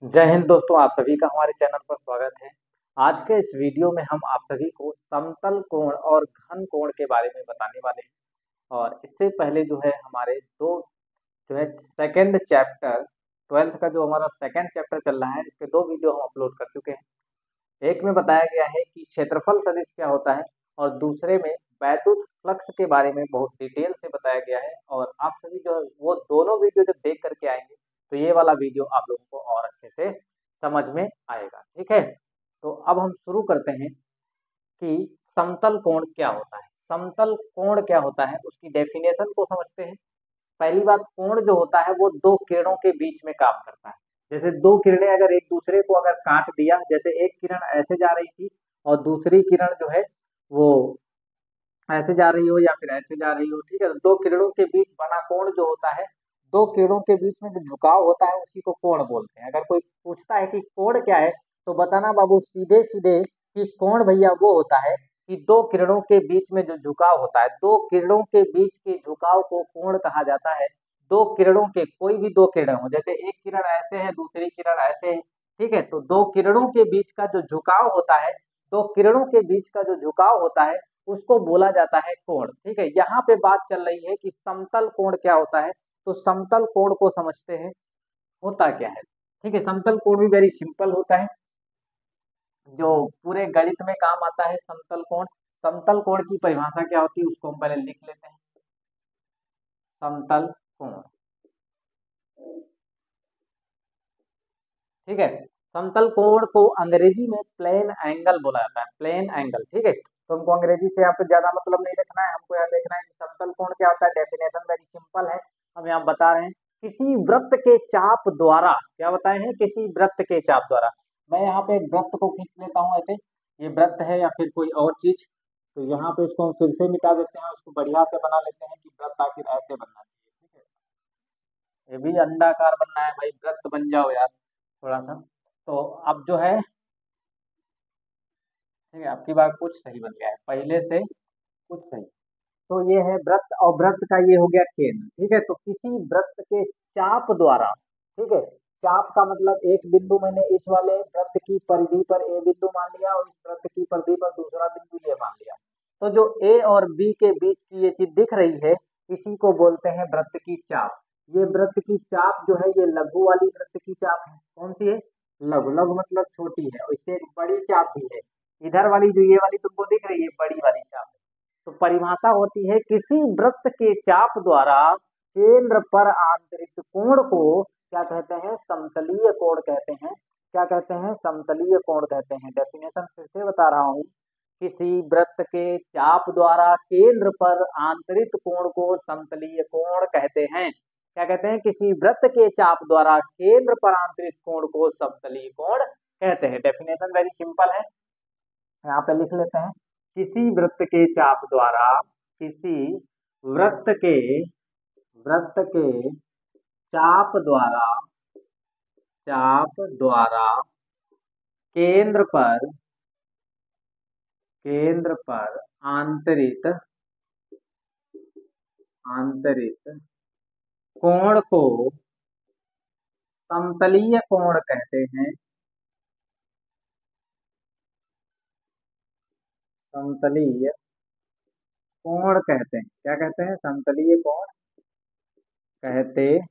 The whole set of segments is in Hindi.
जय हिंद दोस्तों, आप सभी का हमारे चैनल पर स्वागत है। आज के इस वीडियो में हम आप सभी को समतल कोण और घन कोण के बारे में बताने वाले हैं। और इससे पहले जो है हमारे दो जो है सेकंड चैप्टर 12th का जो हमारा सेकंड चैप्टर चल रहा है, इसके दो वीडियो हम अपलोड कर चुके हैं। एक में बताया गया है कि क्षेत्रफल सदिश क्या होता है और दूसरे में वैद्युत फ्लक्स के बारे में बहुत डिटेल से बताया गया है। और आप सभी जो है वो दोनों वीडियो जब देख करके आएंगे तो ये वाला वीडियो आप लोगों को और अच्छे से समझ में आएगा। ठीक है, तो अब हम शुरू करते हैं कि समतल कोण क्या होता है। समतल कोण क्या होता है उसकी डेफिनेशन को समझते हैं। पहली बात, कोण जो होता है वो दो किरणों के बीच में काम करता है। जैसे दो किरणें अगर एक दूसरे को अगर काट दिया, जैसे एक किरण ऐसे जा रही थी और दूसरी किरण जो है वो ऐसे जा रही हो या फिर ऐसे जा रही हो, ठीक है, तो दो किरणों के बीच बना कोण जो होता है, दो किरणों के बीच में जो झुकाव होता है उसी को कोण बोलते हैं। अगर कोई पूछता है कि कोण क्या है तो बताना बाबू सीधे सीधे कि कोण भैया वो होता है कि दो किरणों के बीच में जो झुकाव होता है, दो किरणों के बीच के झुकाव को कोण कहा जाता है। दो किरणों के, कोई भी दो किरण हो, जैसे एक किरण ऐसे है दूसरी किरण ऐसे है, ठीक है, तो दो किरणों के बीच का जो झुकाव होता है, दो किरणों के बीच का जो झुकाव होता है उसको बोला जाता है कोण। ठीक है, यहाँ पे बात चल रही है कि समतल कोण क्या होता है। तो समतल कोण को समझते हैं होता क्या है। ठीक है, समतल कोण भी वेरी सिंपल होता है, जो पूरे गणित में काम आता है समतल कोण। समतल कोण की परिभाषा क्या होती है उसको हम पहले लिख लेते हैं। समतल कोण, ठीक है, समतल कोण को अंग्रेजी में प्लेन एंगल बोला जाता है, प्लेन एंगल। ठीक है, तो हमको अंग्रेजी से यहाँ पे ज्यादा मतलब नहीं रखना है, हमको यहाँ देखना है कि समतल कोण क्या होता है। डेफिनेशन वेरी सिंपल है, हम यहाँ बता रहे हैं किसी वृत्त के चाप द्वारा, क्या बताए हैं, किसी वृत्त के चाप द्वारा। मैं यहाँ पे एक वृत्त को खींच लेता हूँ ऐसे, ये वृत्त है या फिर कोई और चीज, तो यहाँ पे इसको हम फिर से मिटा देते हैं, उसको बढ़िया से बना लेते हैं कि वृत्त आखिर ऐसे बनना चाहिए। ठीक है, ये भी अंडाकार बनना है भाई, वृत्त बन जाओ यार थोड़ा सा। तो अब जो है, ठीक है, आपकी बात कुछ सही बन गया है पहले से, कुछ सही। तो ये है वृत्त, और वृत्त का ये हो गया केंद्र। ठीक है, तो किसी वृत्त के चाप द्वारा, ठीक है, चाप का मतलब एक बिंदु मैंने इस वाले वृत्त की परिधि पर ए बिंदु मान लिया और इस वृत्त की परिधि पर दूसरा बिंदु ये मान लिया। तो जो ए और बी के बीच की ये चीज दिख रही है इसी को बोलते हैं वृत्त की चाप। ये वृत्त की चाप जो है ये लघु वाली वृत्त की चाप है। कौन सी है? लघु। लघु मतलब छोटी है, और इससे एक बड़ी चाप भी है। इधर वाली जो ये वाली तुमको दिख रही है बड़ी वाली चाप। तो परिभाषा होती है किसी वृत्त के चाप द्वारा केंद्र पर आंतरिक कोण को क्या कहते हैं? समतलीय कोण कहते हैं। क्या कहते हैं? समतलीय कोण कहते हैं। डेफिनेशन फिर से बता रहा हूं, किसी वृत्त के चाप द्वारा केंद्र पर आंतरिक कोण को समतलीय कोण कहते हैं। क्या कहते हैं? किसी वृत्त के चाप द्वारा केंद्र पर आंतरिक कोण को समतलीय कोण कहते हैं। डेफिनेशन वेरी सिंपल है, यहाँ पे लिख लेते हैं। किसी वृत्त के चाप द्वारा, किसी वृत्त के वृत्त के चाप द्वारा, चाप द्वारा केंद्र पर, केंद्र पर आंतरिक, आंतरिक कोण को समतलीय कोण कहते हैं। समतलीय कोण कहते हैं। क्या कहते हैं? समतलीय कोण कहते हैं।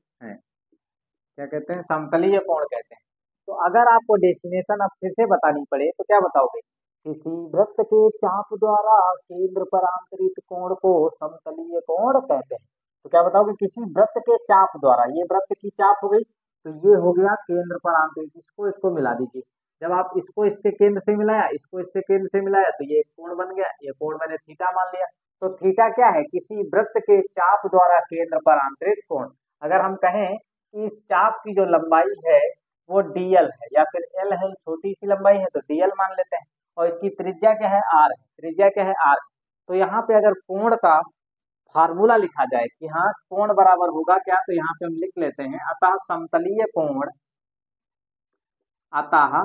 क्या कहते हैं? समतलीय कोण कहते हैं। तो अगर आपको डेफिनेशन अब फिर से बतानी पड़े तो क्या बताओगे? किसी वृत्त के चाप द्वारा केंद्र पर आंतरिक कोण को समतलीय कोण कहते हैं। तो क्या बताओगे? किसी वृत्त के चाप द्वारा, ये वृत्त की चाप हो गई, तो ये हो गया केंद्र पर आंतरिक, इसको इसको मिला दीजिए। जब आप इसको इसके केंद्र से मिलाया, इसको इससे केंद्र से मिलाया, तो ये कोण बन गया। ये कोण मैंने थीटा मान लिया। तो थीटा क्या है? किसी वृत्त के चाप द्वारा केंद्र पर आंतरिक कोण। अगर हम कहें कि इस चाप की जो लंबाई है वो डीएल है या फिर एल है, छोटी सी लंबाई है तो डीएल मान लेते हैं, और इसकी त्रिज्या क्या है? आर है। त्रिज्या क्या है? आर। तो यहाँ पे अगर कोण का फार्मूला लिखा जाए कि हाँ कोण बराबर होगा क्या, तो यहाँ पे हम लिख लेते हैं, अतः समतलीय कोण, अतः,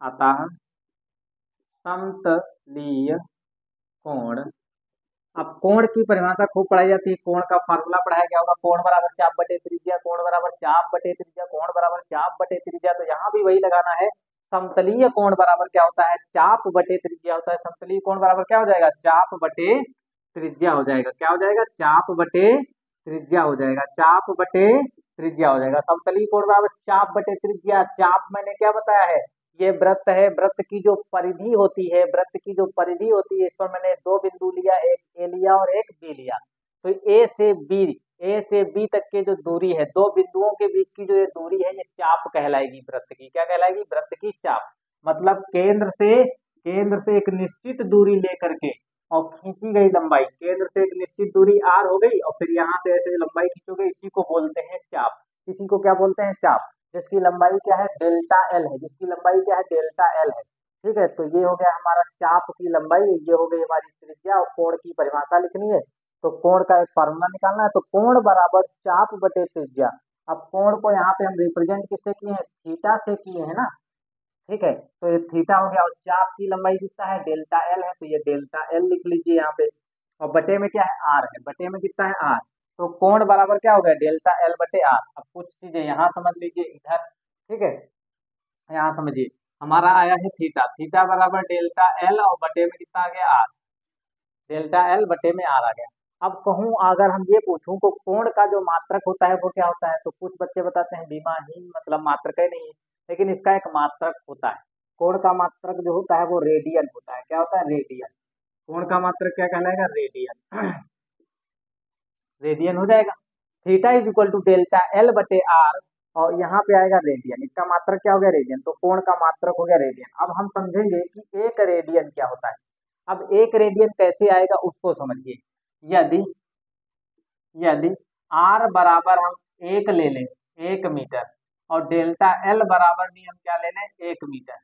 अतः समतलीय कोण, अब कोण की परिभाषा खूब पढ़ाई जाती है, कोण का फार्मूला पढ़ाया गया होगा, कोण बराबर चाप बटे त्रिज्या, कोण बराबर चाप बटे त्रिज्या, कोण बराबर चाप बटे त्रिज्या। तो यहाँ भी वही लगाना है, समतलीय कोण बराबर क्या होता है, चाप बटे त्रिज्या होता है। समतलीय कोण बराबर क्या हो जाएगा, चाप बटे त्रिज्या हो जाएगा। क्या हो जाएगा, चाप बटे त्रिज्या हो जाएगा, चाप बटे त्रिज्या हो जाएगा। समतलीय कोण बराबर चाप बटे त्रिज्या। चाप मैंने क्या बताया है, ये वृत्त है, वृत्त की जो परिधि होती है, वृत्त की जो परिधि होती है, इस पर मैंने दो बिंदु लिया, एक ए लिया और एक बी लिया। तो ए से बी तक के जो दूरी है, दो बिंदुओं के बीच की जो ये दूरी है, ये चाप कहलाएगी वृत्त की। क्या कहलाएगी, वृत्त की चाप। मतलब केंद्र से एक निश्चित दूरी लेकर के और खींची गई लंबाई, केंद्र से एक निश्चित दूरी आर हो गई और फिर यहाँ से ऐसे लंबाई खींचोगे, इसी को बोलते हैं चाप। इसी को क्या बोलते हैं, चाप। जिसकी लंबाई क्या है, डेल्टा एल है, जिसकी लंबाई क्या है, डेल्टा एल है। ठीक है, तो ये हो गया हमारा चाप की लंबाई, ये हो गई हमारी त्रिज्या। और कोण की परिभाषा लिखनी है, तो कोण का एक फार्मूला निकालना है। तो कोण बराबर चाप बटे त्रिज्या। अब कोण को यहाँ पे हम रिप्रेजेंट किससे किए हैं, थीटा से किए हैं ना। ठीक है, तो ये थीटा हो गया और चाप की लंबाई कितना है, डेल्टा एल है, तो ये डेल्टा एल लिख लीजिए यहाँ पे। और बटे में क्या है, आर है, बटे में कितना है, आर। तो कोण बराबर क्या हो गया, डेल्टा एल बटे आर। अब कुछ चीजें यहाँ समझ लीजिए इधर। ठीक है, यहाँ समझिए, हमारा आया है थीटा, थीटा बराबर डेल्टा एल और बटे में कितना आ गया, आर। डेल्टा एल बटे में आर आ गया। अब कहूँ, अगर हम ये पूछूं तो कोण का जो मात्रक होता है वो क्या होता है, तो कुछ बच्चे बताते हैं बीमाहीन, मतलब मात्रक ही नहीं है। लेकिन इसका एक मात्रक होता है। कोण का मात्रक जो होता है वो रेडियन होता है। क्या होता है, रेडियन। कोण का मात्रक क्या कहलाएगा, रेडियन। रेडियन हो जाएगा। Theta is equal to delta L बटे आर, और यहाँ पे आएगा रेडियन। इसका मात्रक क्या हो गया, रेडियन। तो कोण का मात्रक हो गया रेडियन। अब हम समझेंगे कि एक रेडियन क्या होता है। अब एक रेडियन कैसे आएगा उसको समझिए। यदि यदि आर बराबर हम एक ले लें, 1 मीटर, और डेल्टा एल बराबर भी हम क्या ले लें, 1 मीटर।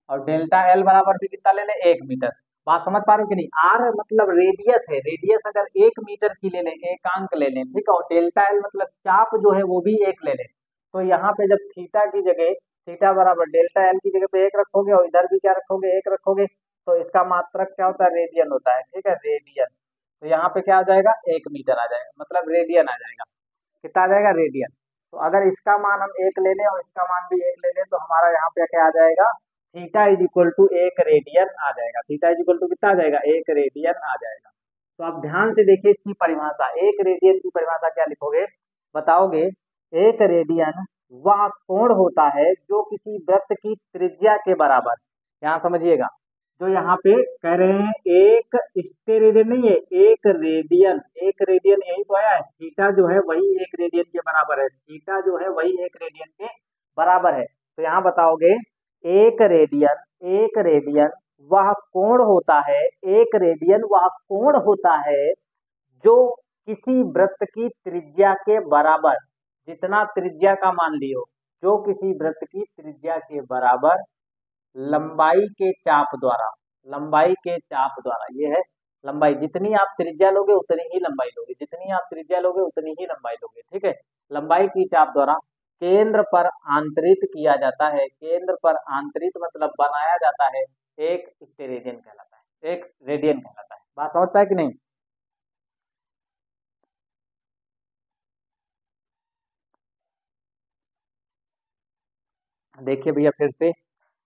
और डेल्टा एल बराबर भी कितना ले लें, 1 मीटर। बात समझ पा रहे हो कि नहीं। आर मतलब रेडियस है, रेडियस अगर 1 मीटर की ले लें, एकांक ले लें, ठीक है। और डेल्टा एल मतलब चाप जो है वो भी एक ले लें। तो यहाँ पे जब थीटा की जगह, थीटा बराबर डेल्टा एल की जगह पे एक रखोगे और इधर भी क्या रखोगे, एक रखोगे, तो इसका मात्रक क्या होता है, रेडियन होता है। ठीक है, रेडियन। तो यहाँ पे क्या आ जाएगा, 1 मीटर आ जाएगा, मतलब रेडियन आ जाएगा। कितना आ जाएगा, रेडियन। तो अगर इसका मान हम एक ले लें और इसका मान भी एक ले लें, तो हमारा यहाँ पे क्या आ जाएगा, theta is equal to 1 radian आ जाएगा। थीटा इज इक्वल टू कितना आ जाएगा, 1 रेडियन आ जाएगा। तो आप ध्यान से देखिए इसकी परिभाषा, 1 रेडियन की परिभाषा क्या लिखोगे, बताओगे। 1 रेडियन वह कोण होता है जो किसी वृत्त की त्रिज्या के बराबर। यहाँ समझिएगा, जो यहाँ पे कह रहे हैं एक स्टेरेडियन नहीं है, 1 रेडियन। 1 रेडियन यही तो आया है, थीटा जो है वही 1 रेडियन के बराबर है, थीटा जो है वही 1 रेडियन के बराबर है। तो यहाँ बताओगे, 1 रेडियन वह कोण होता है, 1 रेडियन वह कोण होता है जो किसी वृत्त की त्रिज्या के बराबर, जितना त्रिज्या का मान लियो, जो किसी वृत्त की त्रिज्या के बराबर लंबाई के चाप द्वारा, लंबाई के चाप द्वारा, ये है लंबाई। जितनी आप त्रिज्या लोगे उतनी ही लंबाई लोगे, जितनी आप त्रिज्या लोगे उतनी ही लंबाई लोगे। ठीक है, लंबाई की चाप द्वारा केंद्र पर आंतरित किया जाता है, केंद्र पर आंतरित मतलब बनाया जाता है, एक स्टेरेडियन कहलाता है, एक रेडियन कहलाता है। बात समझता है कि नहीं। देखिए भैया फिर से,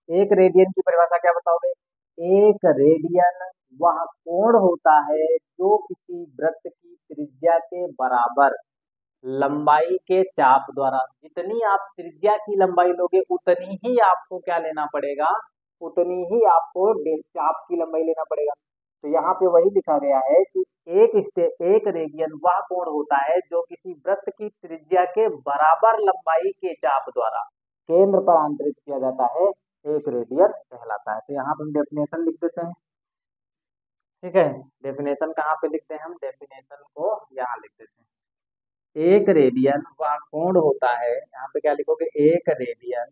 1 रेडियन की परिभाषा क्या बताओगे। 1 रेडियन वह कोण होता है जो किसी वृत्त की त्रिज्या के बराबर लंबाई के चाप द्वारा, जितनी आप त्रिज्या की लंबाई लोगे उतनी ही आपको क्या लेना पड़ेगा, उतनी ही आपको चाप की लंबाई लेना पड़ेगा। तो यहाँ पे वही लिखा गया है कि 1 रेडियन वह कोण होता है जो किसी वृत्त की त्रिज्या के बराबर लंबाई के चाप द्वारा केंद्र पर आंतरित किया जाता है, 1 रेडियन कहलाता है। तो यहाँ पे हम डेफिनेशन लिख देते हैं। ठीक है, डेफिनेशन कहाँ पे लिखते हैं हम, डेफिनेशन को यहाँ लिख देते हैं। 1 रेडियन वह कोण होता है, यहाँ पे क्या लिखोगे, 1 रेडियन,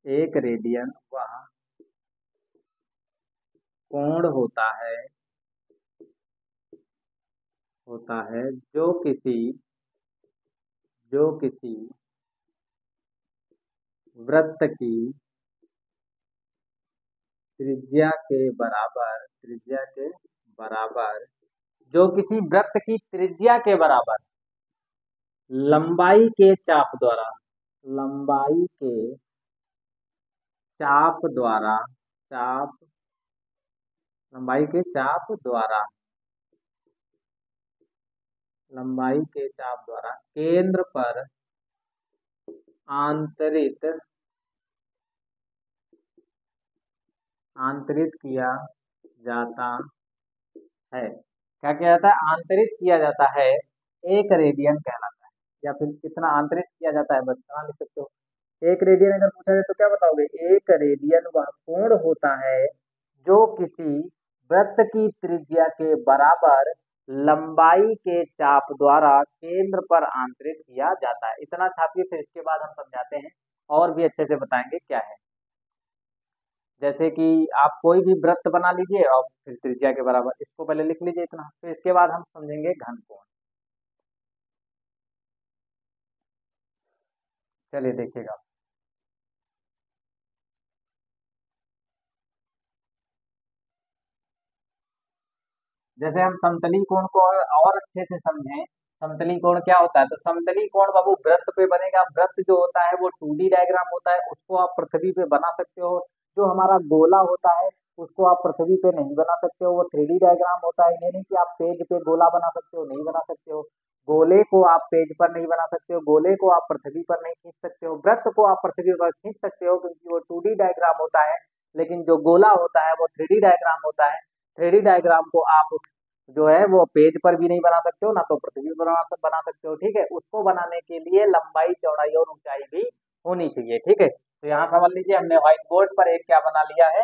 1 रेडियन वह कोण होता है, होता है जो किसी वृत्त की त्रिज्या के बराबर जो किसी वृत्त की त्रिज्या के बराबर लंबाई के चाप द्वारा लंबाई के चाप द्वारा चाप लंबाई के चाप द्वारा लंबाई के चाप द्वारा केंद्र पर आंतरित आंतरित किया जाता है। क्या किया जाता है? आंतरित किया जाता है, एक रेडियन कहलाता है। या फिर कितना आंतरित किया जाता है, बस इतना लिख सकते हो। एक रेडियन अगर पूछा जाए तो क्या बताओगे? एक रेडियन वह कोण होता है जो किसी वृत्त की त्रिज्या के बराबर लंबाई के चाप द्वारा केंद्र पर आंतरित किया जाता है। इतना छापिए, फिर इसके बाद हम समझाते हैं और भी अच्छे से बताएंगे क्या है। जैसे कि आप कोई भी वृत्त बना लीजिए और फिर त्रिज्या के बराबर, इसको पहले लिख लीजिए इतना, फिर इसके बाद हम समझेंगे घनकोण। चलिए देखिएगा, जैसे हम समतली कोण को और अच्छे से समझें। समतली कोण क्या होता है? तो समतली कोण बाबू वृत्त पे बनेगा। वृत्त जो होता है वो 2D डायग्राम होता है, उसको आप पृथ्वी पे बना सकते हो। जो हमारा गोला होता है उसको आप पृथ्वी पे नहीं बना सकते हो, वो 3D डायग्राम होता है। ये नहीं कि आप पेज पे गोला बना सकते हो, नहीं बना सकते हो। गोले को आप पेज पर नहीं बना सकते हो, गोले को आप पृथ्वी पर नहीं खींच सकते हो। वृत्त को आप पृथ्वी पर खींच सकते हो क्योंकि वो 2D डायग्राम होता है, लेकिन जो गोला होता है वो 3D डायग्राम होता है। 3D डायग्राम को आप जो है वो पेज पर भी नहीं बना सकते हो, ना तो पृथ्वी पर बना सकते हो। ठीक है, उसको बनाने के लिए लंबाई, चौड़ाई और ऊंचाई भी होनी चाहिए। ठीक है, तो यहाँ समझ लीजिए हमने व्हाइट बोर्ड पर एक क्या बना लिया है,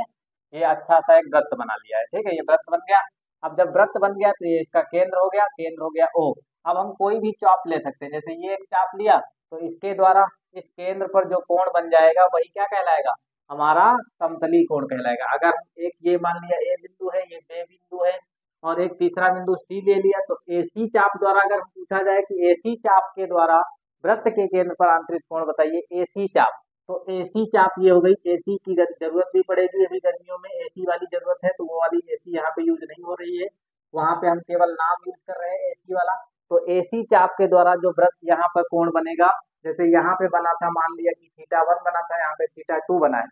ये अच्छा सा एक वृत्त बना लिया है। ठीक है, ये वृत्त बन गया। अब जब वृत्त बन गया तो ये इसका केंद्र हो गया, केंद्र हो गया O। अब हम कोई भी चाप ले सकते हैं, जैसे ये एक चाप लिया तो इसके द्वारा इस केंद्र पर जो कोण बन जाएगा वही क्या कहलाएगा? हमारा समतली कोण कहलाएगा। अगर एक ये मान लिया A बिंदु है, ये B बिंदु है और एक तीसरा बिंदु C ले लिया, तो AC चाप द्वारा अगर पूछा जाए कि AC चाप के द्वारा वृत्त के केंद्र पर आंतरिक कोण बताइए, AC चाप, तो AC चाप ये हो गई। AC की जरूरत भी पड़ेगी, अभी गर्मियों में AC वाली जरूरत है, तो वो वाली AC यहाँ पे यूज नहीं हो रही है, वहां पे हम केवल नाम यूज कर रहे हैं AC वाला। तो AC चाप के द्वारा जो वृत्त यहाँ पर कोण बनेगा, जैसे यहाँ पे बना था, मान लिया कि θ1 बना था, यहाँ पे θ2 बना है।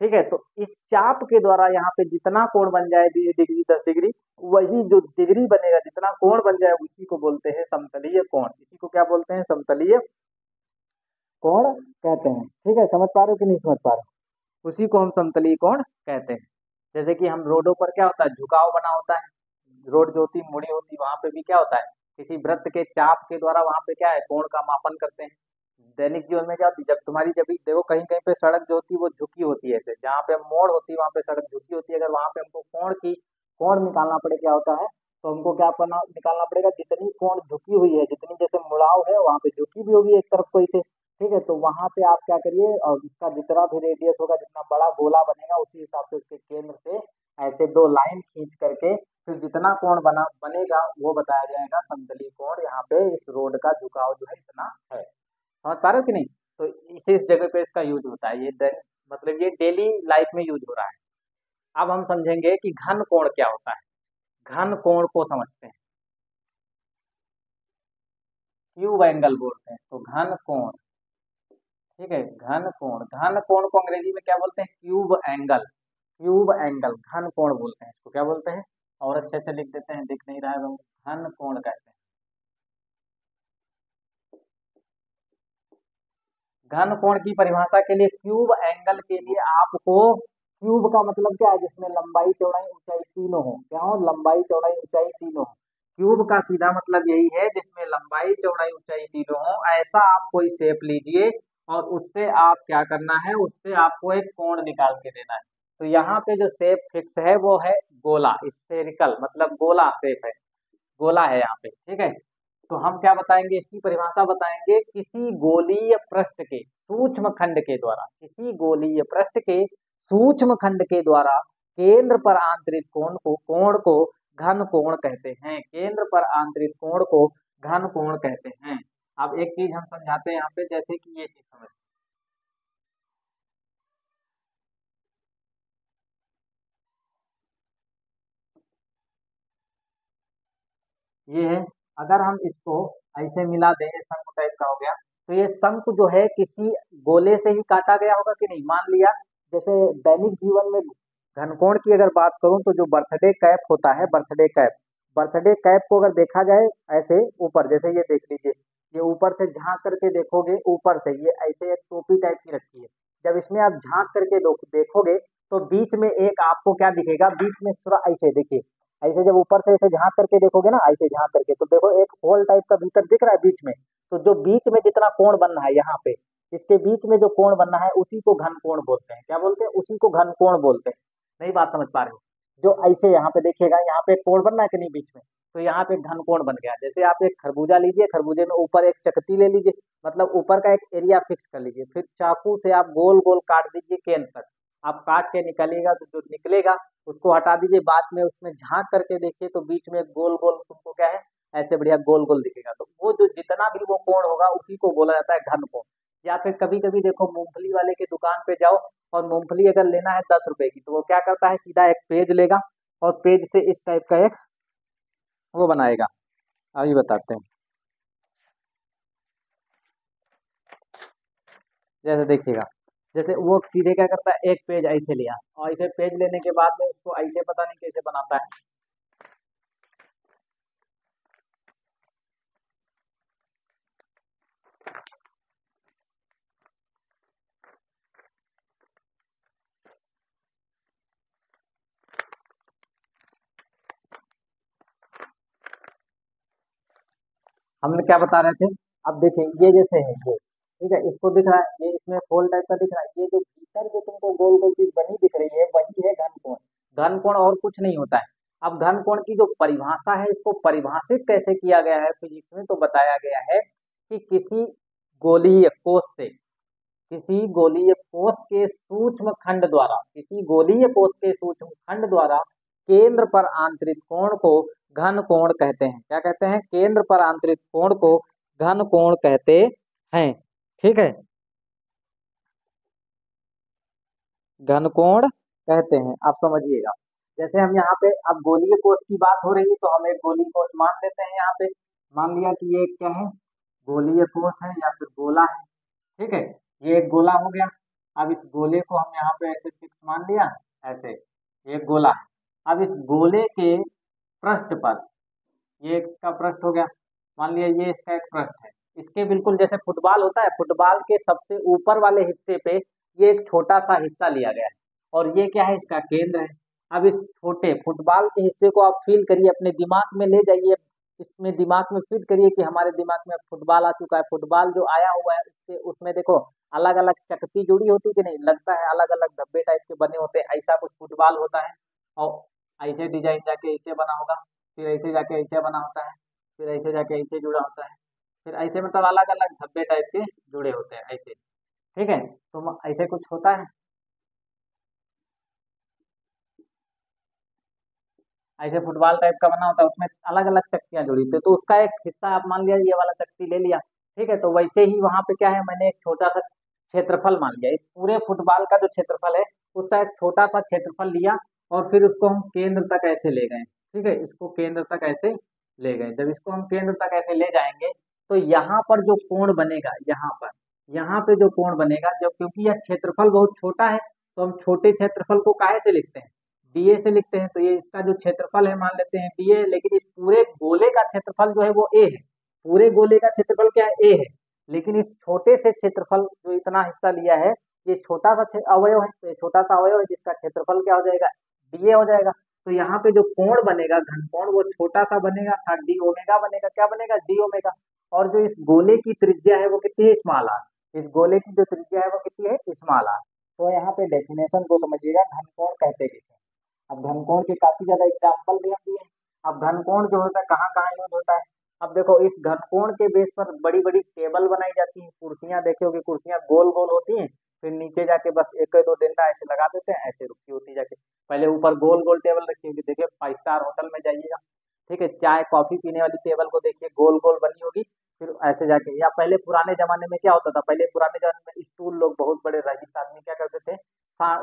ठीक है, तो इस चाप के द्वारा यहाँ पे जितना कोण बन जाए, 20 डिग्री 10 डिग्री, वही जो डिग्री बनेगा, जितना कोण बन जाए, उसी को बोलते हैं समतलीय कोण। इसी को क्या बोलते हैं? समतलीय कोण कहते हैं। ठीक है, समझ पा रहे हो कि नहीं समझ पा रहे हो? उसी को हम समतलीय कोण कहते हैं। जैसे कि हम रोडों पर क्या होता है, झुकाव बना होता है, रोड जो होती मुड़ी होती, वहां पे भी क्या होता है, किसी वृत्त के चाप के द्वारा वहां पे क्या है, कोण का मापन करते हैं। दैनिक जीवन में क्या होती है, जब तुम्हारी जब भी देखो कहीं कहीं पे सड़क जो होती है वो झुकी होती है, ऐसे जहाँ पे मोड़ होती है वहां पे सड़क झुकी होती है। अगर वहां पे हमको कोण निकालना पड़े, क्या होता है, तो हमको क्या करना निकालना पड़ेगा, जितनी कोण झुकी हुई है, जितनी जैसे मुड़ाव है वहां पे झुकी भी होगी एक तरफ कोई से। ठीक है, तो वहां पे आप क्या करिए, और इसका जितना भी रेडियस होगा, जितना बड़ा गोला बनेगा, उसी हिसाब से उसके केंद्र से ऐसे दो लाइन खींच करके फिर जितना कोण बनेगा वो बताया जाएगा समतलीय कोण। यहाँ पे इस रोड का झुकाव जो है इतना है। समझ पा रहे हो कि नहीं? तो इस जगह पे इसका यूज होता है, मतलब ये डेली लाइफ में यूज हो रहा है। अब हम समझेंगे कि घन कोण क्या होता है। घन कोण को समझते हैं, क्यूब एंगल बोलते हैं, तो घन कोण। ठीक है, घन कोण को अंग्रेजी में क्या बोलते हैं? Cube angle. क्यूब एंगल घन कोण बोलते हैं, इसको क्या बोलते हैं? और अच्छे से लिख देते हैं, दिख नहीं रहा है तो घन कोण कहते हैं। घन कोण की परिभाषा के लिए, क्यूब एंगल के लिए आपको, क्यूब का मतलब क्या है? जिसमें लंबाई चौड़ाई ऊंचाई तीनों हो। क्या हो? लंबाई चौड़ाई ऊंचाई तीनों हो। क्यूब का सीधा मतलब यही है जिसमें लंबाई चौड़ाई ऊंचाई तीनों हो। ऐसा आप कोई शेप लीजिए और उससे आप क्या करना है, उससे आपको एक कोण निकाल के देना है। तो यहाँ पे जो शेप फिक्स है वो है गोला, स्फेरिकल, मतलब गोला शेप है, गोला है यहाँ पे। ठीक है, तो हम क्या बताएंगे, इसकी परिभाषा बताएंगे, किसी गोलीय पृष्ठ के सूक्ष्म खंड के द्वारा, किसी गोलीय पृष्ठ के सूक्ष्म खंड के द्वारा केंद्र पर आंतरिक कोण को घन कोण कहते हैं। केंद्र पर आंतरिक कोण को घन कोण कहते हैं। अब एक चीज हम समझाते हैं यहाँ पे, जैसे कि ये चीज समझ, ये है, अगर हम इसको ऐसे मिला दें, ये शंकु टाइप का हो गया, तो ये शंकु जो है किसी गोले से ही काटा गया होगा कि नहीं। मान लिया जैसे दैनिक जीवन में घनकोण की अगर बात करूं तो जो बर्थडे कैप होता है, बर्थडे कैप को अगर देखा जाए ऐसे ऊपर, जैसे ये देख लीजिए, ये ऊपर से झांक करके देखोगे, ऊपर से ये ऐसे एक टोपी टाइप की रखी है। जब इसमें आप झांक करके देखोगे तो बीच में एक आपको क्या दिखेगा, बीच में थोड़ा ऐसे देखिए, ऐसे जब ऊपर से ऐसे झांक करके देखोगे ना, ऐसे झांक करके, तो देखो एक होल टाइप का भीतर दिख रहा है बीच में। तो जो बीच में जितना कोण बनना है यहाँ पे, इसके बीच में जो कोण बनना है उसी को घन कोण बोलते हैं। क्या बोलते हैं? उसी को घन कोण बोलते हैं। नहीं बात समझ पा रहे हो? जो ऐसे यहाँ पे देखिएगा, यहाँ पे कोण बनना है कि नहीं बीच में, तो यहाँ पे घन कोण बन गया। जैसे आप एक खरबूजा लीजिए, खरबूजे में ऊपर एक चकती ले लीजिए, मतलब ऊपर का एक एरिया फिक्स कर लीजिए, फिर चाकू से आप गोल गोल काट दीजिए केंद्र तक। आप काट के निकलेगा तो जो निकलेगा उसको हटा दीजिए, बाद में उसमें झांक करके देखिए तो बीच में गोल गोल तुमको क्या है, ऐसे बढ़िया गोल गोल दिखेगा। तो वो जो जितना भी वो कोण होगा उसी को बोला जाता है घन कोण। या फिर कभी कभी देखो, मूंगफली वाले के दुकान पे जाओ और मूंगफली अगर लेना है 10 रुपए की, तो वो क्या करता है, सीधा एक पेज लेगा और पेज से इस टाइप का एक वो बनाएगा। अभी बताते हैं, जैसे देखिएगा, जैसे वो सीधे क्या करता है, एक पेज ऐसे लिया और ऐसे पेज लेने के बाद में उसको ऐसे पता नहीं कैसे बनाता है। हमने क्या बता रहे थे, अब देखें, ये जैसे है ये, ठीक है, इसको दिख रहा है, ये इसमें होल टाइप का दिख रहा है, ये जो भीतर जो तुमको गोल गोल चीज बनी दिख रही है वही है घन कोण। घन कोण और कुछ नहीं होता है। अब घन कोण की जो परिभाषा है, इसको परिभाषित कैसे किया गया है फिजिक्स में, तो बताया गया है कि किसी गोलीय कोष के सूक्ष्म खंड द्वारा, किसी गोलीय कोष के सूक्ष्म खंड द्वारा केंद्र पर आंतरिक कोण को घन कोण कहते हैं। क्या कहते हैं? केंद्र पर आंतरिक कोण को घन कोण कहते हैं। ठीक है, घन कोण कहते हैं, आप समझिएगा। जैसे हम यहाँ पे, अब गोलीय कोष की बात हो रही है तो हम एक गोलीय कोष मान लेते हैं यहाँ पे। मान लिया कि ये क्या है, गोलीय कोष है या फिर गोला है। ठीक है, ये एक गोला हो गया। अब इस गोले को हम यहाँ पे ऐसे फिक्स मान लिया, ऐसे ये गोला है। अब इस गोले के पृष्ठ पर, ये इसका पृष्ठ हो गया, मान लिया ये इसका एक पृष्ठ है। इसके बिल्कुल जैसे फुटबॉल होता है, फुटबॉल के सबसे ऊपर वाले हिस्से पे ये एक छोटा सा हिस्सा लिया गया है और ये क्या है, इसका केंद्र है। अब इस छोटे फुटबॉल के हिस्से को आप फील करिए, अपने दिमाग में ले जाइए, इसमें दिमाग में फिट करिए कि हमारे दिमाग में फुटबॉल आ चुका है। फुटबॉल जो आया हुआ है उसके, उसमें देखो अलग अलग चकती जुड़ी होती कि नहीं, लगता है अलग अलग धब्बे टाइप के बने होते हैं, ऐसा कुछ फुटबॉल होता है। और ऐसे डिजाइन जाके ऐसे बना होगा, फिर ऐसे जाके ऐसे बना होता है, फिर ऐसे जाके ऐसे जुड़ा होता है, फिर ऐसे मतलब अलग अलग धब्बे टाइप के जुड़े होते हैं ऐसे। ठीक है, तो ऐसे कुछ होता है, ऐसे फुटबॉल टाइप का बना होता है, उसमें अलग अलग चक्तियां जुड़ी होती है, तो उसका एक हिस्सा आप मान लिया, ये वाला चक्ति ले लिया। ठीक है, तो वैसे ही वहां पे क्या है, मैंने एक छोटा सा क्षेत्रफल मान लिया, इस पूरे फुटबॉल का जो क्षेत्रफल है उसका एक छोटा सा क्षेत्रफल लिया और फिर उसको हम केंद्र तक ऐसे ले गए। ठीक है, इसको केंद्र तक ऐसे ले गए। जब इसको हम केंद्र तक ऐसे ले जाएंगे तो यहाँ पर जो कोण बनेगा, यहाँ पे जो कोण बनेगा, जब क्योंकि यह क्षेत्रफल बहुत छोटा है तो हम छोटे क्षेत्रफल को काहे से लिखते हैं, डीए से लिखते हैं। तो ये इसका जो क्षेत्रफल है मान लेते हैं डीए, लेकिन इस पूरे गोले का क्षेत्रफल जो है वो ए है। पूरे गोले का क्षेत्रफल क्या है, ए है। लेकिन इस छोटे से क्षेत्रफल जो इतना हिस्सा लिया है, ये छोटा सा अवयव है, तो ये छोटा सा अवयव है जिसका क्षेत्रफल क्या हो जाएगा, डीए हो जाएगा। तो यहाँ पे जो कोण बनेगा घन कोण, वो छोटा सा बनेगा, था डी ओमेगा बनेगा। क्या बनेगा, डी ओमेगा। और जो इस गोले की त्रिज्या है वो कितनी है, स्मॉल आर। इस गोले की जो त्रिज्या है वो कितनी है, स्मॉल आर। तो यहाँ पे डेफिनेशन को समझिएगा, घन कोण कहते किसे। अब घनकोण के काफी ज्यादा एग्जाम्पल भी हम दिए हैं। अब घनकोण जो होता है कहाँ कहाँ यूज होता है, अब देखो इस घनकोण के बेस पर बड़ी बड़ी टेबल बनाई जाती हैं, कुर्सियां देखोगे, कुर्सियां गोल गोल होती हैं, फिर नीचे जाके बस एक दो डंडा ऐसे लगा देते हैं, ऐसे रुकी होती जाके। पहले ऊपर गोल गोल टेबल रखी होगी, देखिए 5 स्टार होटल में जाइएगा, ठीक है, चाय कॉफी पीने वाली टेबल को देखिए गोल गोल बनी होगी, फिर ऐसे जाके, या पहले पुराने जमाने में क्या होता था, पहले पुराने जमाने में स्टूल, लोग बहुत बड़े रईस आदमी क्या करते थे,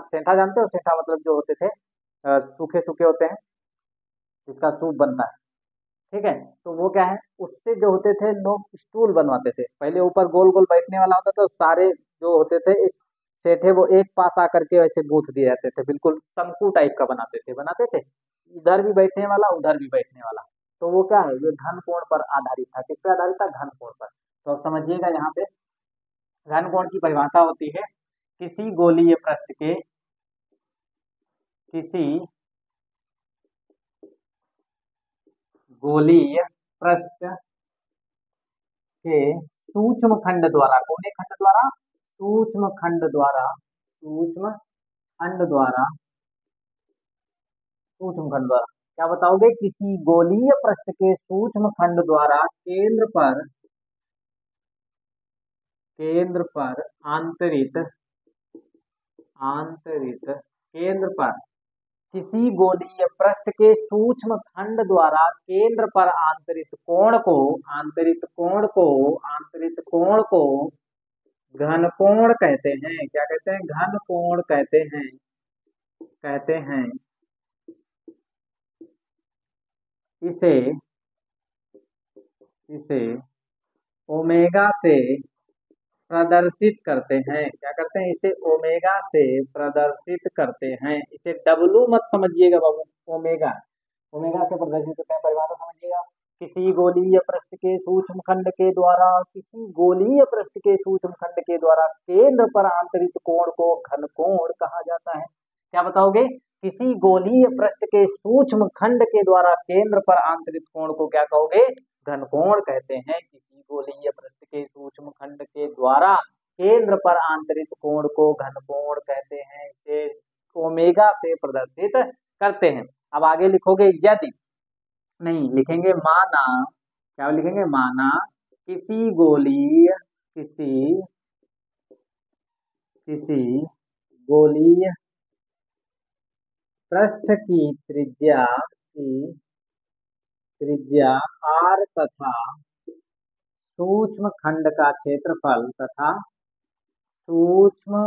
सेंठा जानते हो, सेंठा मतलब जो होते थे सूखे सूखे होते हैं, जिसका सूप बनता है, ठीक है, तो वो क्या है, उससे जो होते थे लोग स्टूल बनवाते थे, पहले ऊपर गोल गोल बैठने वाला होता था, सारे जो होते थे इस सेठे वो एक पास आकर के वैसे गूंथ दिए जाते थे, बिल्कुल शंकु टाइप का बनाते थे, इधर भी बैठने वाला उधर भी बैठने वाला, तो वो क्या है, ये घन कोण पर आधारित था, किस पे आधारित था, घन कोण पर। तो अब समझिएगा यहाँ पे घन कोण की परिभाषा होती है किसी गोलीय पृष्ठ के, किसी गोलीय पृष्ठ के सूक्ष्म खंड द्वारा, कौन खंड द्वारा, सूक्ष्म खंड द्वारा, सूक्ष्म खंड द्वारा, सूक्ष्म खंड द्वारा, क्या बताओगे, किसी गोलीय पृष्ठ के सूक्ष्म खंड द्वारा केंद्र पर आंतरित आंतरित केंद्र पर, किसी गोलीय पृष्ठ के सूक्ष्म खंड द्वारा केंद्र पर आंतरित कोण को घन कोण कहते हैं, क्या कहते हैं, घन कोण कहते हैं इसे इसे ओमेगा से प्रदर्शित करते हैं, क्या करते हैं, इसे ओमेगा से प्रदर्शित करते हैं, इसे डब्लू मत समझिएगा बाबू, ओमेगा, ओमेगा से प्रदर्शित करते हैं, परिभाषा समझिएगा, किसी गोलीय पृष्ठ के सूक्ष्म खंड के द्वारा, किसी गोलीय पृष्ठ के सूक्ष्म खंड के द्वारा केंद्र पर आंतरित कोण को घन कोण कहा जाता है, क्या बताओगे, किसी गोलीय पृष्ठ के सूक्ष्म खंड के द्वारा केंद्र पर आंतरित कोण को क्या कहोगे, घन कोण कहते हैं, किसी गोलीय पृष्ठ के सूक्ष्म खंड के द्वारा केंद्र पर आंतरित कोण को घन कोण कहते हैं, इसे ओमेगा से प्रदर्शित करते हैं। अब आगे लिखोगे यदि, नहीं लिखेंगे माना, क्या लिखेंगे, माना किसी गोलीय किसी गोलीय पृष्ठ की त्रिज्या r तथा सूक्ष्म खंड का क्षेत्रफल सूक्ष्म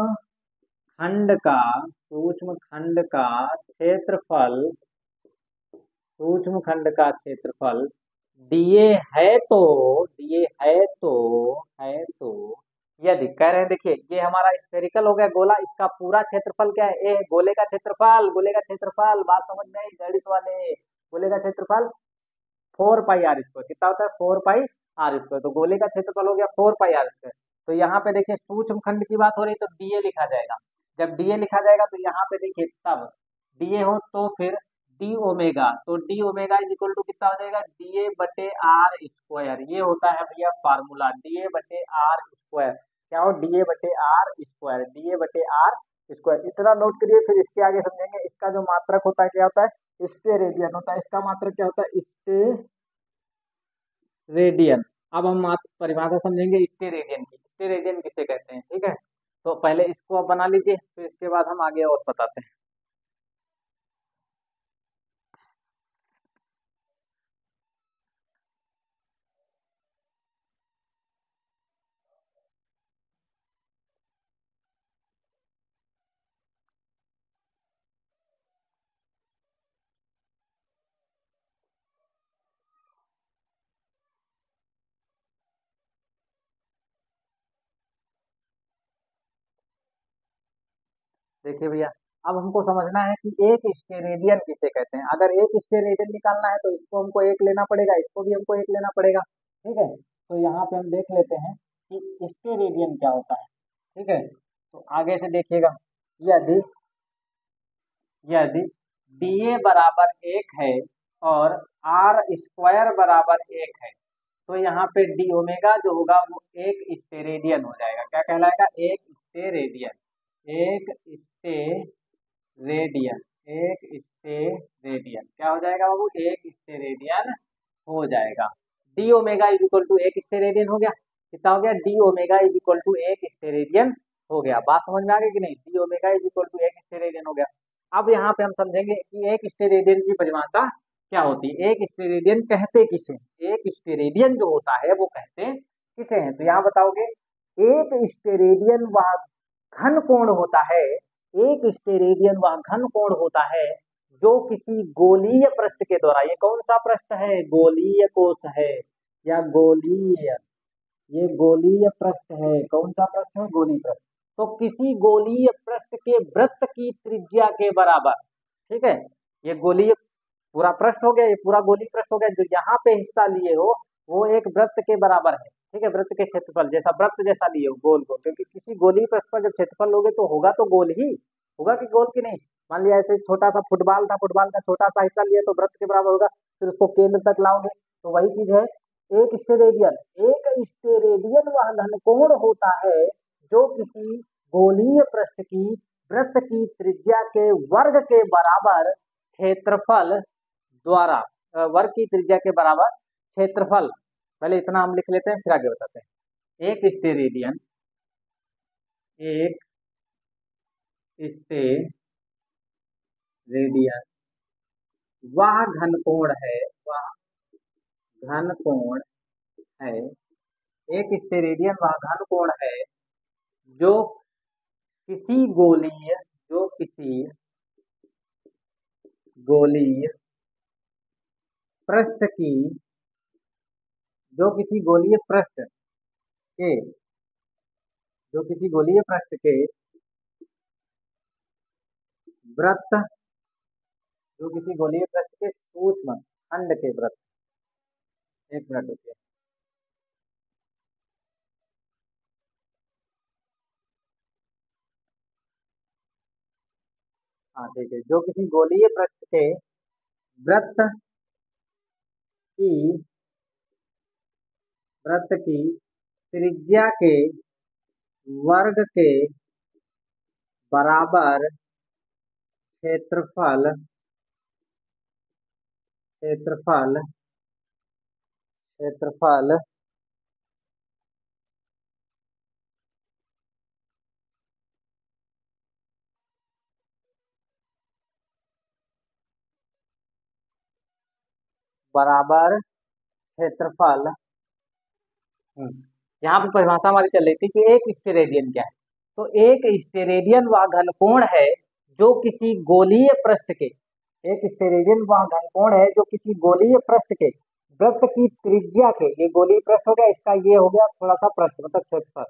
खंड का क्षेत्रफल दिए है तो यदि कह रहे हैं, देखिए ये हमारा स्फेरिकल हो गया गोला, इसका पूरा क्षेत्रफल क्या है, ए गोले का क्षेत्रफल, बात समझ में आई गणित वाले, गोले का क्षेत्रफल 4 पाई r स्क्वायर, कितना होता है, 4 पाई r स्क्वायर, तो गोले का क्षेत्रफल हो गया 4 पाई r स्क्वायर, तो यहाँ पे देखिए सूक्ष्म खंड की बात हो रही तो डीए लिखा जाएगा, जब डीए लिखा जाएगा तो यहाँ पे देखिए तब डीए हो तो फिर डी ओमेगा, तो D omega is equal to कितना हो जाएगा, डीए बटे आर स्क्वायर, ये होता है भैया फार्मूला, डीए बटे आर स्क्वायर, क्या हो, डीए बटे आर स्क्वायर, डीए बटे आर स्क्वायर, इतना नोट करिए, फिर इसके आगे समझेंगे, इसका जो मात्रक होता है क्या होता है, स्टेरेडियन होता है, इसका मात्रक क्या होता है, स्टेरेडियन। अब हम परिभाषा समझेंगे स्टेरेडियन की, स्टेरेडियन किसे कहते हैं, ठीक है, तो पहले इसको आप बना लीजिए, फिर इसके बाद हम आगे और बताते हैं। देखिए भैया, अब हमको समझना है कि एक स्टेरेडियन किसे कहते हैं, अगर एक स्टेरेडियन निकालना है तो इसको हमको एक लेना पड़ेगा, इसको भी हमको एक लेना पड़ेगा, ठीक है, तो यहाँ पे हम देख लेते हैं कि स्टेरेडियन क्या होता है, ठीक है, तो आगे से देखिएगा, यदि यदि डीए बराबर 1 है और आर स्क्वायर बराबर 1 है, तो यहाँ पे डी ओमेगा जो होगा वो एक स्टेरेडियन हो जाएगा, क्या कहलाएगा, एक स्टेरेडियन, क्या हो जाएगा बाबू, एक स्टेरेडियन हो जाएगा, D omega is equal to एक स्टेरेडियन हो गया, कितना हो गया, D omega is equal to एक स्टेरेडियन हो गया, बात समझ में आ गई कि नहीं, D omega is equal to एक स्टेरेडियन हो गया। अब यहाँ पे हम समझेंगे कि एक स्टेरेडियन की परिभाषा क्या होती है। एक स्टेरेडियन कहते किसे, एक स्टेरेडियन जो होता है वो कहते किसे हैं, तो यहाँ बताओगे। एक स्टेरेडियन वह घन कोण होता है, एक स्टेरेडियन वह घन कोण होता है जो किसी गोलीय पृष्ठ के द्वारा, ये कौन सा पृष्ठ है, गोलीय कोश है या गोलीय, ये गोलीय पृष्ठ है, कौन सा पृष्ठ है, गोलीय पृष्ठ। तो किसी गोलीय पृष्ठ के वृत्त की त्रिज्या के बराबर, ठीक है, ये गोलीय पूरा पृष्ठ हो गया, ये पूरा गोलीय पृष्ठ हो गया, जो यहाँ पे हिस्सा लिए हो वो एक वृत्त के बराबर है, ठीक है, वृत्त के क्षेत्रफल जैसा, वृत्त जैसा लिए हो गोल गोल, क्योंकि किसी गोलीय पृष्ठ पर जब क्षेत्रफल लोगे तो होगा तो गोल ही होगा कि गोल की नहीं। मान लिया ऐसे छोटा सा फुटबॉल था, फुटबॉल का छोटा सा हिस्सा लिया तो वृत्त के बराबर होगा, फिर उसको केंद्र तक लाओगे तो वही चीज है। एक स्टेरेडियन, एक स्टेरेडियन वह घनकोण होता है जो किसी गोलीय पृष्ठ की वृत्त की त्रिज्या के वर्ग के बराबर क्षेत्रफल द्वारा, वर्ग की त्रिज्या के बराबर क्षेत्रफल, पहले इतना हम लिख लेते हैं फिर आगे बताते हैं। एक स्टेरेडियन, एक स्टेरेडियन वह घनकोण है, वह घनकोण है, एक स्टेरेडियन वह घनकोण है जो किसी गोलीय, जो किसी गोलीय पृष्ठ की, जो किसी गोलीय पृष्ठ के, जो किसी गोलीय पृष्ठ के वृत्त, जो किसी गोलीय पृष्ठ के सूक्ष्म खंड के वृत्त, एक मिनट रुकिए, हाँ ठीक है, जो किसी गोलीय पृष्ठ के वृत्त की, वृत्त की त्रिज्या के वर्ग के बराबर क्षेत्रफल, क्षेत्रफल, क्षेत्रफल बराबर क्षेत्रफल। यहाँ पे परिभाषा हमारी चल रही थी कि एक स्टेरेडियन क्या है, तो एक स्टेरेडियन वह घनकोण है जो किसी गोलीय पृष्ठ के, एक स्टेरेडियन वह घनकोण है जो किसी गोलीय पृष्ठ के वृत्त की त्रिज्या के, ये गोलीय पृष्ठ हो गया, इसका ये हो गया थोड़ा सा पृष्ठ मतलब क्षेत्रफल,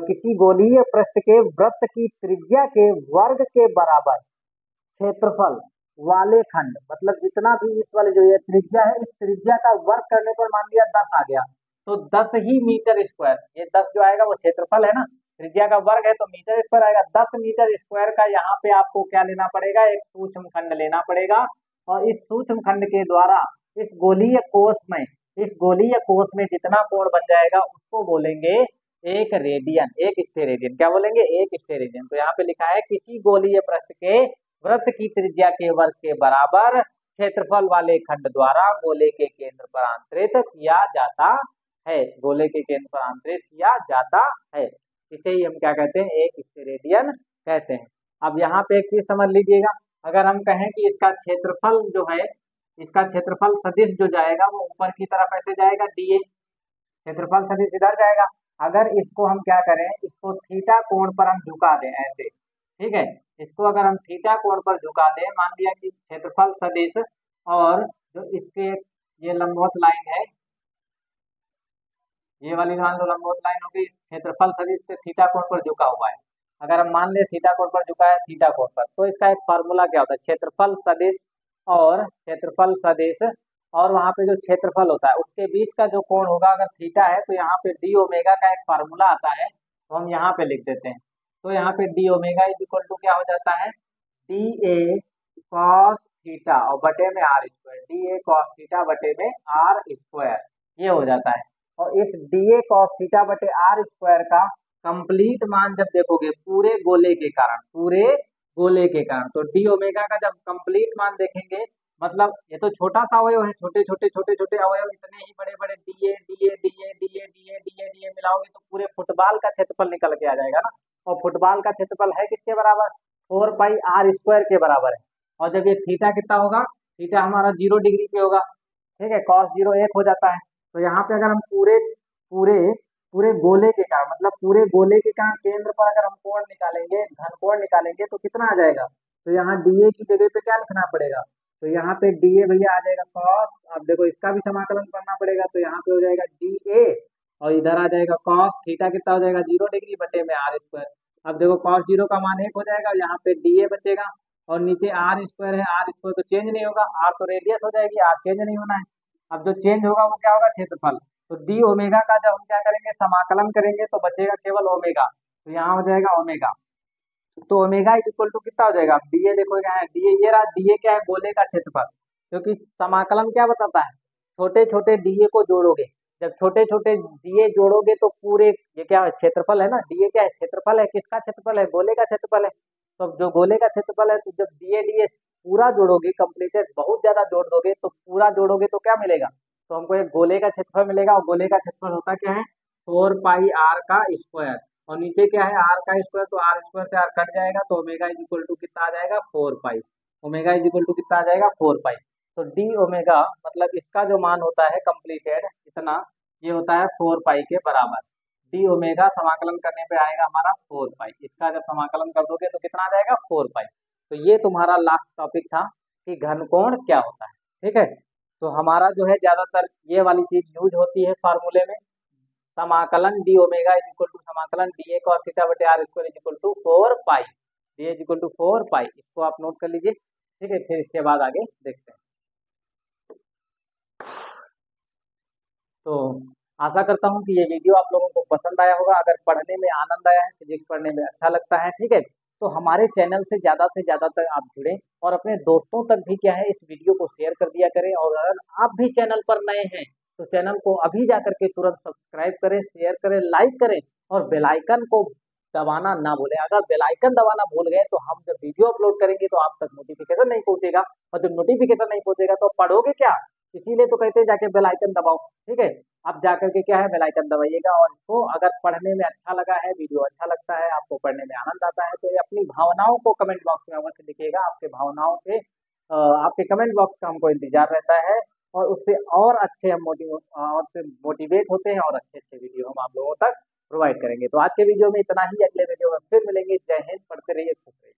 किसी गोलीय पृष्ठ के वृत्त की त्रिज्या के वर्ग के बराबर क्षेत्रफल वाले खंड, मतलब जितना भी इस वाले जो ये त्रिज्या है, इस त्रिज्या का वर्ग करने पर मान लिया 10 आ गया, तो 10 ही मीटर स्क्वायर, ये 10 जो आएगा वो क्षेत्रफल है ना, त्रिज्या का वर्ग है तो मीटर स्क्वायर आएगा, 10 मीटर स्क्वायर का यहाँ पे आपको क्या लेना पड़ेगा, एक सूक्ष्म खंड लेना पड़ेगा, और इस सूक्ष्म खंड के द्वारा इस गोलीय कोष में, इस गोलीय कोष में जितना कोण बन जाएगा उसको बोलेंगे एक रेडियन, एक स्टेरेडियन, क्या बोलेंगे, एक स्टेरेडियन। तो यहाँ पे लिखा है किसी गोलीय पृष्ठ के वृत्त की त्रिज्या के वर्ग के बराबर क्षेत्रफल वाले खंड द्वारा गोले के केंद्र पर आंतरित किया जाता है, गोले के केंद्र पर आंतरित किया जाता है, इसे ही हम क्या कहते हैं, एक स्टेरेडियन कहते हैं। अब यहाँ पे एक चीज समझ लीजिएगा, अगर हम कहें कि इसका क्षेत्रफल जो है, इसका क्षेत्रफल सदिश जो जाएगा वो ऊपर की तरफ ऐसे जाएगा डीए, क्षेत्रफल सदिश इधर जाएगा, अगर इसको हम क्या करें, इसको थीटा कोण पर हम झुका दें ऐसे, ठीक है, इसको अगर हम थीटा कोण पर झुका दें, मान लिया कि क्षेत्रफल सदिश और जो इसके ये लंबवत लाइन है, ये वाली मान लो लंबवत लाइन होगी, क्षेत्रफल सदिश से थीटा कोण पर झुका हुआ है, अगर हम मान ले थीटा कोण पर झुका है, थीटा कोण पर, तो इसका एक फार्मूला क्या होता है, क्षेत्रफल सदिश और क्षेत्रफल सदिश और वहां पे जो क्षेत्रफल होता है उसके बीच का जो कोण होगा, अगर थीटा है तो यहाँ पे डी ओमेगा का एक फार्मूला आता है, तो हम यहाँ पे लिख देते हैं, तो यहाँ पे D omega is equal to क्या हो जाता है, डी ए कॉस थीटा और बटे में R square, D A cos theta बटे में आर स्क्वायर, ये हो जाता है। और इस डी ए कॉस थीटा बटे आर स्क्वायर का कंप्लीट मान जब देखोगे पूरे गोले के कारण, पूरे गोले के कारण, तो डी ओमेगा का जब कंप्लीट मान देखेंगे, मतलब ये तो छोटा सा अवयव है, छोटे छोटे छोटे छोटे अवयव इतने ही बड़े बड़े डीए डीए डीए डीए डीए डीए डीए मिलाओगे तो पूरे फुटबॉल का क्षेत्रफल निकल के आ जाएगा ना, और फुटबॉल का क्षेत्रफल है किसके बराबर, 4 पाई आर स्क्वायर के बराबर है। और जब ये थीटा कितना होगा, थीटा हमारा 0 डिग्री पे होगा, ठीक है, cos 0 1 हो जाता है। तो यहाँ पे अगर हम पूरे पूरे पूरे गोले के का मतलब पूरे गोले के का केंद्र पर अगर हम कोण निकालेंगे, घन कोण निकालेंगे तो कितना आ जाएगा, तो यहाँ डीए की जगह पे क्या लिखना पड़ेगा, तो यहाँ पे डीए भैया आ जाएगा cos, अब देखो इसका भी समाकलन करना पड़ेगा, तो यहाँ पे हो जाएगा डीए और इधर आ जाएगा cos थीटा कितना हो जाएगा 0 डिग्री बटे में आर स्क्वायर। अब देखो cos 0 का मान 1 हो जाएगा, यहाँ पे डीए बचेगा और नीचे आर स्क्वायर है, आर स्क्वायर तो चेंज नहीं होगा, आर तो रेडियस हो जाएगी, आर चेंज नहीं होना है। अब जो चेंज होगा वो क्या होगा, क्षेत्रफल। तो डी ओमेगा का जब हम क्या करेंगे, समाकलन करेंगे तो बचेगा केवल ओमेगा, तो यहाँ हो जाएगा ओमेगा। तो ओमेगा इज इक्वल टू कितना हो जाएगा, डीए देखो क्या है, डीए ये रहा, डीए क्या है, गोले का क्षेत्रफल, क्योंकि समाकलन क्या बताता है, छोटे छोटे डीए को जोड़ोगे, जब छोटे छोटे डीए जोड़ोगे तो पूरे, ये क्या है, क्षेत्रफल है ना, डीए क्या है, क्षेत्रफल है, किसका क्षेत्रफल है, गोले का क्षेत्रफल है। तो जो गोले का क्षेत्रफल है, तो जब डीए डीए पूरा जोड़ोगे, कंप्लीटेड बहुत ज्यादा जोड़ दोगे तो पूरा जोड़ोगे तो क्या मिलेगा, तो हमको एक गोले का क्षेत्रफल मिलेगा, और गोले का क्षेत्रफल होता क्या है, 4 पाई आर का स्क्वायर, और नीचे क्या है, आर का स्क्वायर, तो आर स्क्वायर से आर कट जाएगा, तो ओमेगा इज इक्वल टू कितना आ जाएगा, 4 पाई। ओमेगा इज इक्वल टू कितना आ जाएगा, 4 पाई। तो डी ओमेगा मतलब इसका जो मान होता है कंप्लीटेड इतना, ये होता है 4 पाई के बराबर। डी ओमेगा समाकलन करने पे आएगा हमारा 4 पाई, इसका जब समाकलन कर दोगे तो कितना आ जाएगा, 4 पाई। तो ये तुम्हारा लास्ट टॉपिक था कि घनकोण क्या होता है, ठीक है। तो हमारा जो है ज्यादातर ये वाली चीज यूज होती है फार्मूले में, समाकलन D omega is equal to समाकलन डी ए कॉस थीटा बटे R square is equal to 4 pi, D is equal to 4 pi, इसको आप नोट कर लीजिए, ठीक है। फिर इसके बाद आगे देखते हैं। तो आशा करता हूँ कि ये वीडियो आप लोगों को पसंद आया होगा, अगर पढ़ने में आनंद आया है, फिजिक्स पढ़ने में अच्छा लगता है, ठीक है, तो हमारे चैनल से ज़्यादा तक आप जुड़ें और अपने दोस्तों तक भी क्या है इस वीडियो को शेयर कर दिया करें। और अगर आप भी चैनल पर नए हैं तो चैनल को अभी जा करके तुरंत सब्सक्राइब करें, शेयर करें, लाइक करें और बेल आइकन को दबाना ना भूलें। अगर बेल आइकन दबाना भूल गए तो हम जब वीडियो अपलोड करेंगे तो आप तक नोटिफिकेशन नहीं पहुंचेगा, और जब नोटिफिकेशन नहीं पहुंचेगा तो पढ़ोगे क्या, इसीलिए तो कहते हैं जाके बेल आइकन दबाओ, ठीक है। आप जाकर के क्या है बेल आइकन दबाइएगा, और इसको अगर पढ़ने में अच्छा लगा है, वीडियो अच्छा लगता है, आपको पढ़ने में आनंद आता है, तो ये अपनी भावनाओं को कमेंट बॉक्स में अवश्य लिखिएगा। आपके भावनाओं से आपके कमेंट बॉक्स का हमको इंतजार रहता है, और उससे और अच्छे हम मोटिवेट होते हैं और अच्छे अच्छे वीडियो हम आप लोगों तक प्रोवाइड करेंगे। तो आज के वीडियो में इतना ही, अगले वीडियो में फिर मिलेंगे। जय हिंद, पढ़ते रहिए, खुश रहिए।